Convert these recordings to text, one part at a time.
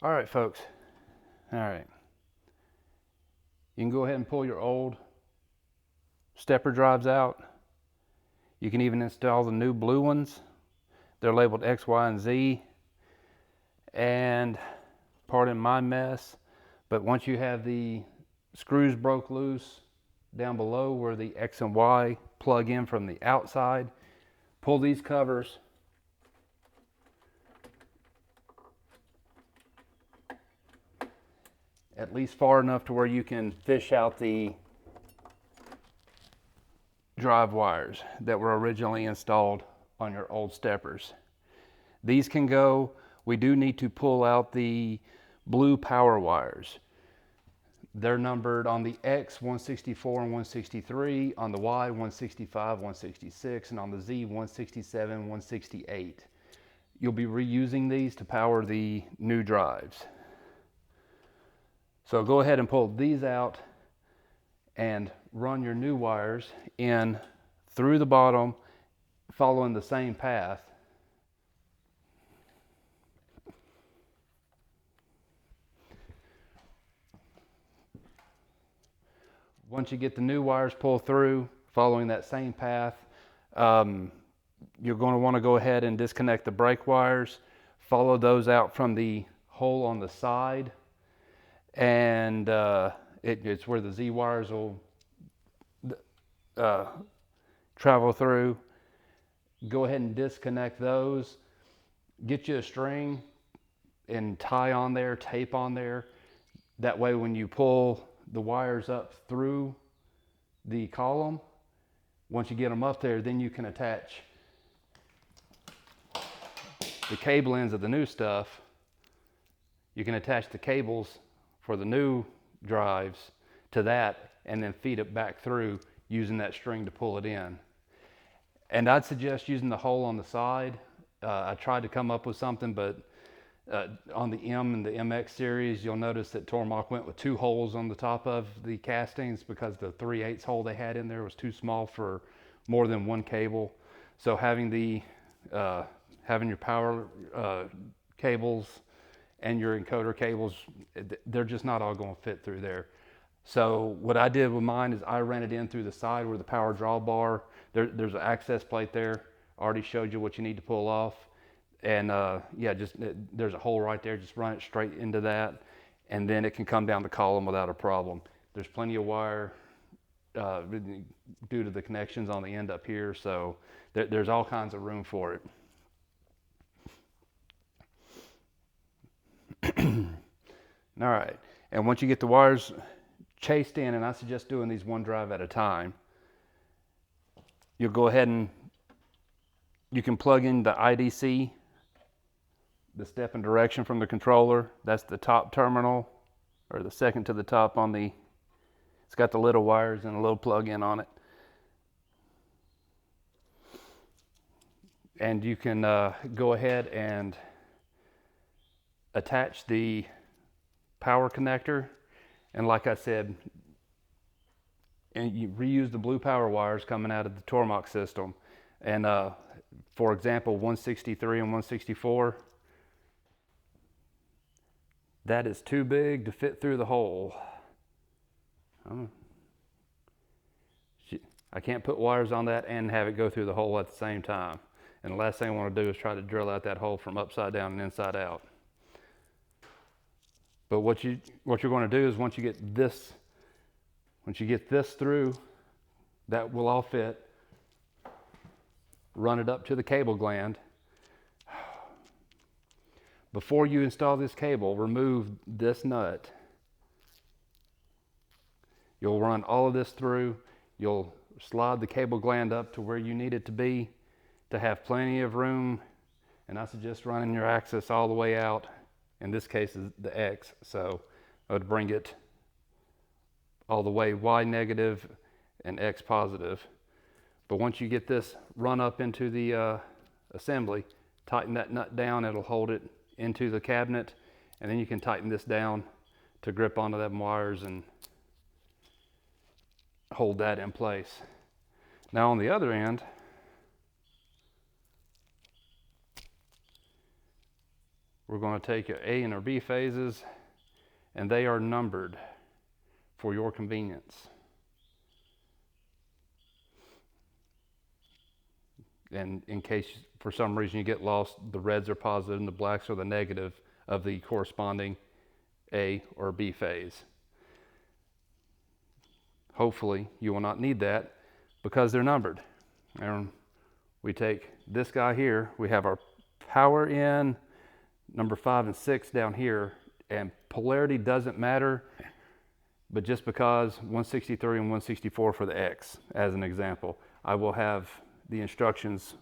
All right, folks. All right. You can go ahead and pull your old stepper drives out. You can even install the new blue ones. They're labeled X, Y, and Z. And pardon my mess, but once you have the screws broke loose down below where the X and Y plug in from the outside, pull these covers at least far enough to where you can fish out the drive wires that were originally installed on your old steppers. These can go. We do need to pull out the blue power wires. They're numbered on the X 164 and 163, on the Y 165, 166, and on the Z 167, 168. You'll be reusing these to power the new drives. So go ahead and pull these out and run your new wires in through the bottom, following the same path. Once you get the new wires pulled through, following that same path, you're going to want to go ahead and disconnect the brake wires, follow those out from the hole on the side, and it's where the Z wires will travel through. Go ahead and disconnect those. Get you a string and tie on there, tape on there. That way when you pull the wires up through the column, once you get them up there, then you can attach the cable ends of the new stuff. You can attach the cables for the new drives to that and then feed it back through using that string to pull it in. And I'd suggest using the hole on the side. I tried to come up with something, but on the M and the MX series, you'll notice that Tormach went with 2 holes on the top of the castings because the 3/8 hole they had in there was too small for more than one cable. So having your power cables and your encoder cables, they're just not all going to fit through there. So what I did with mine is I ran it in through the side where the power drawbar, there's an access plate there. I already showed you what you need to pull off. And there's a hole right there. Just run it straight into that, and then it can come down the column without a problem. There's plenty of wire due to the connections on the end up here, so there's all kinds of room for it. All right, and once you get the wires chased in, and I suggest doing these one drive at a time, you'll go ahead and you can plug in the IDC, the step and direction from the controller. That's the top terminal, or the second to the top on the, it's got the little wires and a little plug-in on it. And you can go ahead and attach the power connector. And like I said, and you reuse the blue power wires coming out of the Tormach system. And for example, 163 and 164, that is too big to fit through the hole. I can't put wires on that and have it go through the hole at the same time. And the last thing I want to do is try to drill out that hole from upside down and inside out. But what you're going to do is once you get this through, that will all fit. Run it up to the cable gland. Before you install this cable, remove this nut. You'll run all of this through. You'll slide the cable gland up to where you need it to be to have plenty of room. And I suggest running your axis all the way out. In this case, is the X, so I would bring it all the way Y negative and X positive. But once you get this run up into the assembly, tighten that nut down. It'll hold it into the cabinet, and then you can tighten this down to grip onto them wires and hold that in place. Now on the other end, we're going to take your A and our B phases, and they are numbered for your convenience. And in case for some reason you get lost, the reds are positive and the blacks are the negative of the corresponding A or B phase. Hopefully you will not need that because they're numbered. And we take this guy here, we have our power in, number 5 and 6 down here, and polarity doesn't matter, but just because 163 and 164 for the X, as an example, I will have the instructions,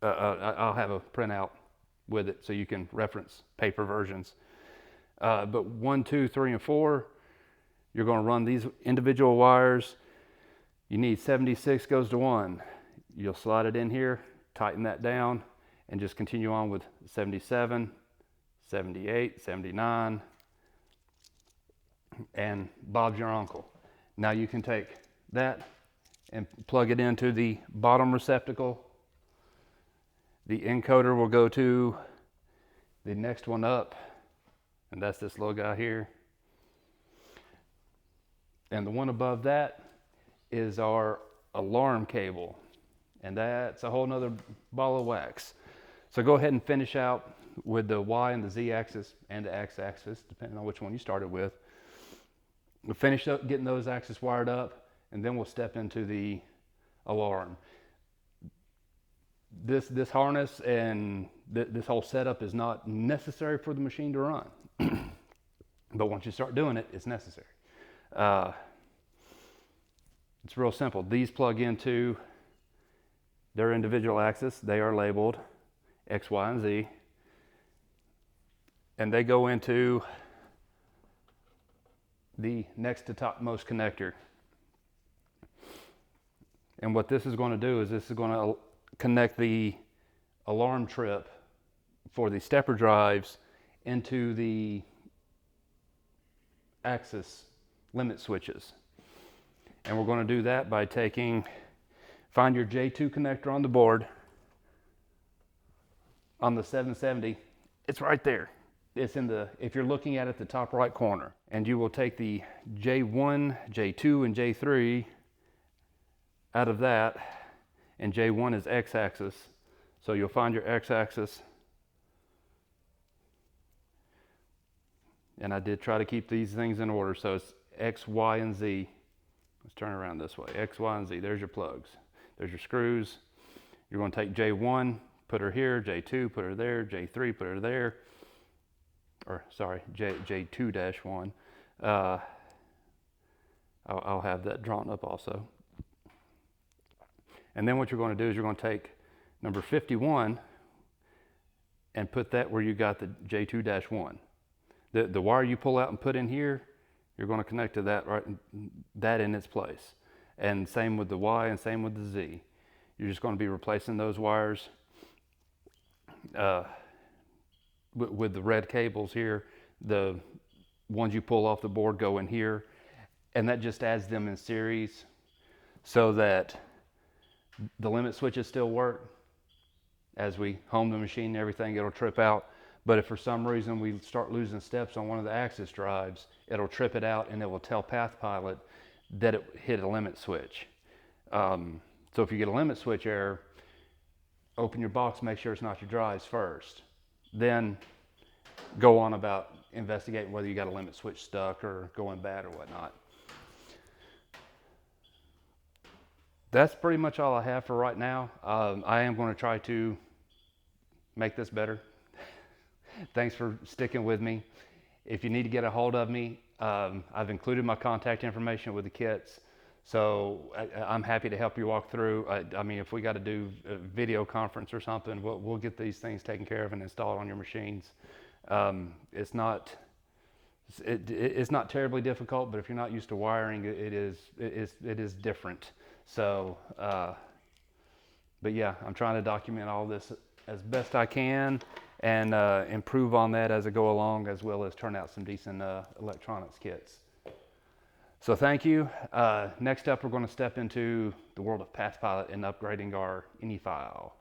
I'll have a printout with it so you can reference paper versions. But 1, 2, 3, and 4, you're going to run these individual wires. You need 76 goes to 1. You'll slide it in here, tighten that down, and just continue on with 77, 78, 79, and Bob's your uncle. Now you can take that and plug it into the bottom receptacle. The encoder will go to the next one up, and that's this little guy here. And the one above that is our alarm cable, and that's a whole nother ball of wax. So go ahead and finish out with the Y and the Z axis and the X axis, depending on which one you started with. We'll finish up getting those axes wired up, and then we'll step into the alarm. This harness and this whole setup is not necessary for the machine to run. But once you start doing it, it's necessary. It's real simple. These plug into their individual axis. They are labeled X, Y, and Z. And they go into the next to topmost connector. And what this is going to do is this is going to connect the alarm trip for the stepper drives into the axis limit switches. And we're going to do that by find your J2 connector on the board. On the 770, it's right there. It's if you're looking at it, the top right corner. And you will take the J1, J2, and J3 out of that, and J1 is X-axis. So you'll find your X-axis. And I did try to keep these things in order, so it's X, Y, and Z. Let's turn it around this way. X, Y, and Z. There's your plugs. There's your screws. You're going to take J1, put her here, J2, put her there, J3, put her there. Or sorry, J2-1. I'll have that drawn up also. And then what you're going to do is you're going to take number 51 and put that where you got the J2-1. The wire you pull out and put in here, you're going to connect to that, right, that in its place. And same with the Y and same with the Z. You're just going to be replacing those wires with the red cables here. The ones you pull off the board go in here, and that just adds them in series so that the limit switches still work. As we home the machine and everything, it'll trip out. But if for some reason we start losing steps on one of the axis drives, it'll trip it out and it will tell PathPilot that it hit a limit switch. So if you get a limit switch error, open your box, make sure it's not your drives first. Then go on about investigating whether you got a limit switch stuck or going bad or whatnot. That's pretty much all I have for right now. I am going to try to make this better. Thanks for sticking with me. If you need to get a hold of me, I've included my contact information with the kits. So I'm happy to help you walk through. I mean, if we got to do a video conference or something, we'll get these things taken care of and installed on your machines. It's not terribly difficult, but if you're not used to wiring, it is different. So, but yeah, I'm trying to document all this as best I can and improve on that as I go along, as well as turn out some decent electronics kits. So thank you. Next up, we're going to step into the world of PathPilot and upgrading our INI file.